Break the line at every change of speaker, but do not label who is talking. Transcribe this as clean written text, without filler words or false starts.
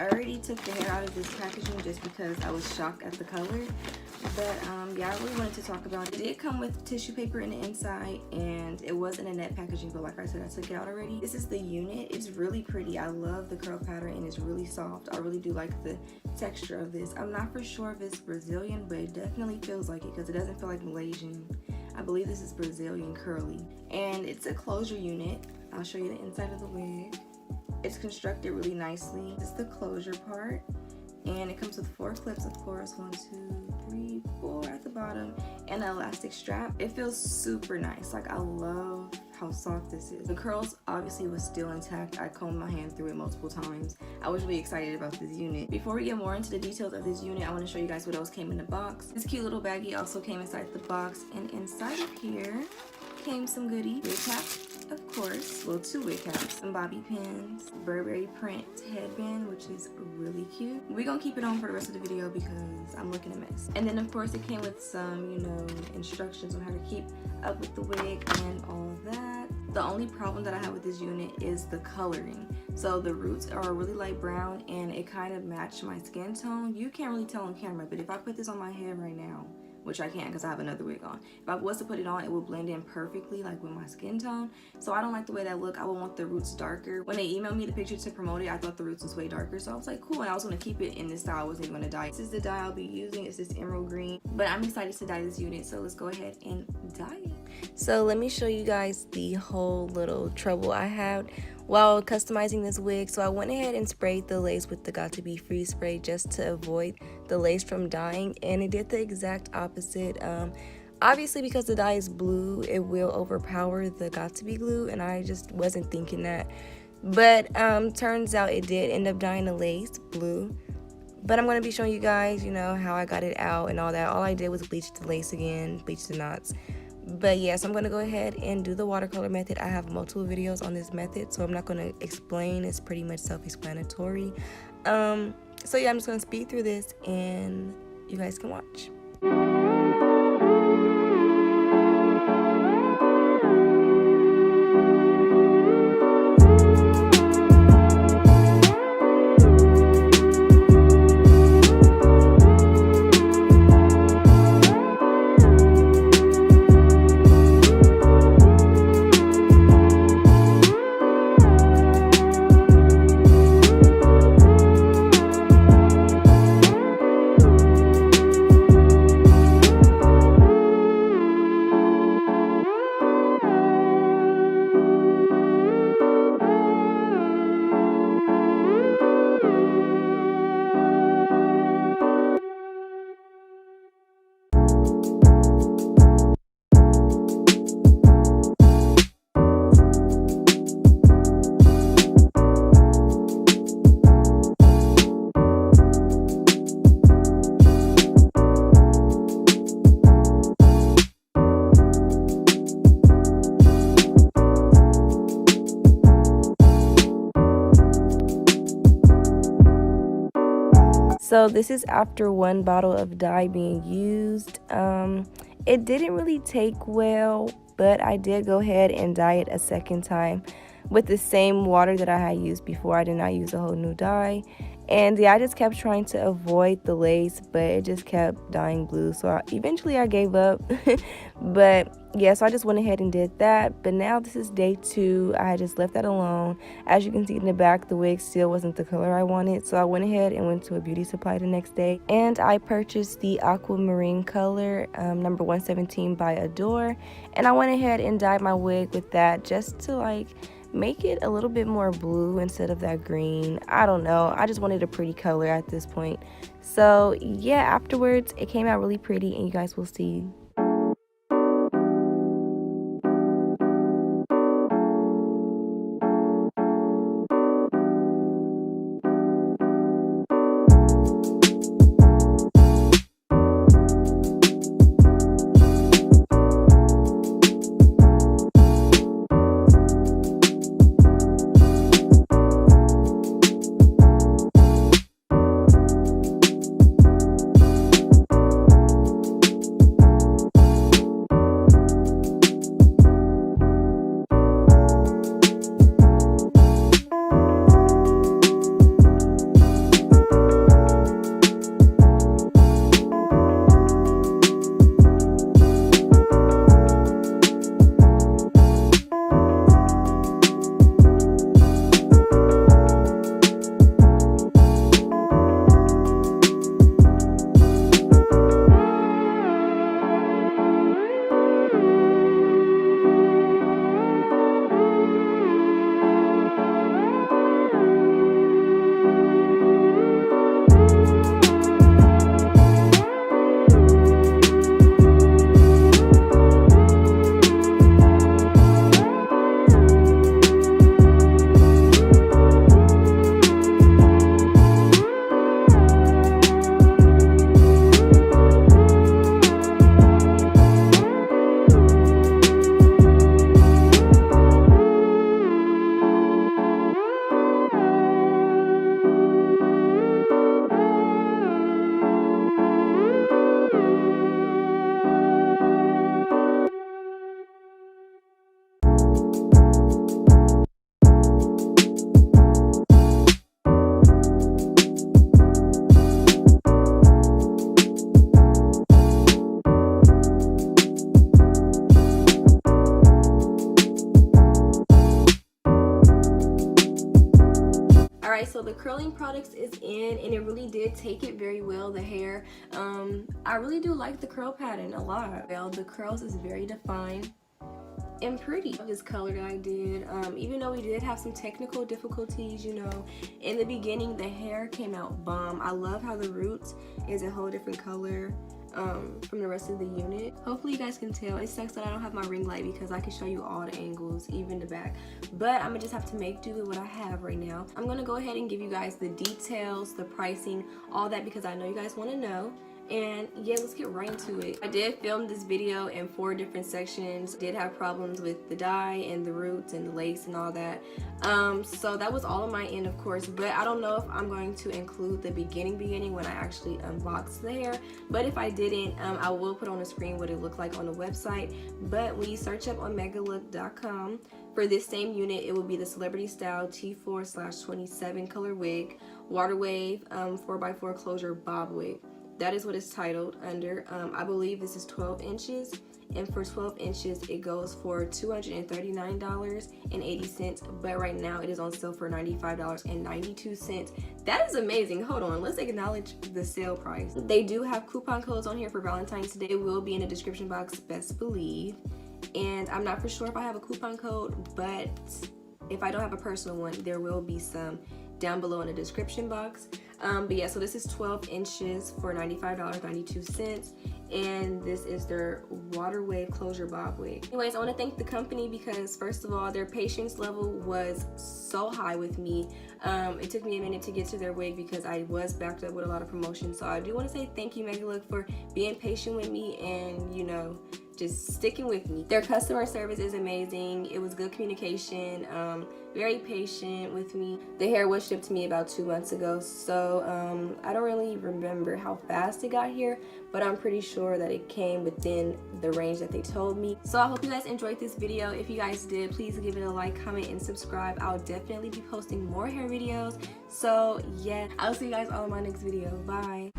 I already took the hair out of this packaging just because I was shocked at the color. But yeah, I really wanted to talk about it. It did come with tissue paper in the inside, and it was in a net packaging, but like I said, I took it out already. This is the unit. It's really pretty. I love the curl pattern, and it's really soft. I really do like the texture of this. I'm not for sure if it's Brazilian, but it definitely feels like it because it doesn't feel like Malaysian. I believe this is Brazilian curly, and it's a closure unit. I'll show you the inside of the wig. It's constructed really nicely. This is the closure part, and it comes with 4 clips, of course. 1, 2, 3, 4 at the bottom, and an elastic strap. It feels super nice. Like, I love how soft this is. The curls obviously was still intact. I combed my hand through it multiple times. I was really excited about this unit. Before we get more into the details of this unit, I want to show you guys what else came in the box. This cute little baggie also came inside the box, and inside of here came some goodies. Wig cap, of course. Well, 2 wig caps, some bobby pins, Burberry print headband, which is really cute. We're gonna keep it on for the rest of the video because I'm looking a mess. And then of course it came with some, you know, instructions on how to keep up with the wig and all that. The only problem that I have with this unit is the coloring. So the roots are really light brown, and it kind of matched my skin tone. You can't really tell on camera, but if I put this on my head right now, which I can't because I have another wig on. If I was to put it on, it would blend in perfectly, like with my skin tone. So I don't like the way that look. I would want the roots darker. When they emailed me the picture to promote it, I thought the roots was way darker. So I was like, cool, and I was gonna keep it in this style. I wasn't gonna dye it. This is the dye I'll be using. It's this emerald green. But I'm excited to dye this unit, so let's go ahead and dye it. So let me show you guys the whole little trouble I had while customizing this wig. So I went ahead and sprayed the lace with the Got To Be Free spray just to avoid the lace from dyeing, and it did the exact opposite. Obviously because the dye is blue, it will overpower the Got To Be glue, and I just wasn't thinking that. But turns out it did end up dyeing the lace blue. But I'm going to be showing you guys, you know, how I got it out and all that. All I did was bleach the lace again, bleach the knots. But yes, I'm going to go ahead and do the watercolor method. I have multiple videos on this method, so I'm not going to explain. It's pretty much self-explanatory. So yeah, I'm just going to speed through this and you guys can watch. So this is after 1 bottle of dye being used. It didn't really take well, but I did go ahead and dye it a second time with the same water that I had used before. I did not use a whole new dye. And yeah, I just kept trying to avoid the lace, but it just kept dyeing blue. So eventually I gave up. But yeah, so I just went ahead and did that. But now this is day 2. I just left that alone. As you can see in the back, the wig still wasn't the color I wanted. So I went ahead and went to a beauty supply the next day. And I purchased the aquamarine color, number 117 by Adore. And I went ahead and dyed my wig with that just to like make it a little bit more blue instead of that green. I don't know, I just wanted a pretty color at this point. So yeah, afterwards it came out really pretty, and you guys will see. Alright, so the curling products is in, and it really did take it very well, the hair. I really do like the curl pattern a lot. Well, the curls is very defined and pretty. This color that I did, even though we did have some technical difficulties, you know, in the beginning, the hair came out bomb. I love how the roots is a whole different color from the rest of the unit. Hopefully you guys can tell. It sucks that I don't have my ring light because I can show you all the angles, even the back, but I'm gonna just have to make do with what I have right now. I'm gonna go ahead and give you guys the details, the pricing, all that, because I know you guys want to know. And yeah, let's get right into it. I did film this video in 4 different sections. Did have problems with the dye and the roots and the lace and all that. So that was all on my end, of course, but I don't know if I'm going to include the beginning when I actually unboxed the hair. But if I didn't, I will put on the screen what it looked like on the website. But when you search up on Megalook.com for this same unit, it will be the Celebrity Style T4/27 color wig, water wave, 4x4 closure bob wig. That is what it's titled under. I believe this is 12 inches, and for 12 inches it goes for $239.80, but right now it is on sale for $95.92. That is amazing. Hold on, let's acknowledge the sale price. They do have coupon codes on here for Valentine's Day. It will be in the description box, best believe, and I'm not for sure if I have a coupon code, but if I don't have a personal one, there will be some down below in the description box. But yeah, so this is 12 inches for $95.92, and this is their water wave closure bob wig. Anyways, I want to thank the company because first of all, their patience level was so high with me. It took me a minute to get to their wig because I was backed up with a lot of promotion. So I do want to say thank you, Megalook, for being patient with me and, you know, just sticking with me. Their customer service is amazing. It was good communication, very patient with me. The hair was shipped to me about 2 months ago, so I don't really remember how fast it got here, but I'm pretty sure that it came within the range that they told me. So I hope you guys enjoyed this video. If you guys did, please give it a like, comment, and subscribe. I'll definitely be posting more hair videos. So yeah, I'll see you guys all in my next video. Bye.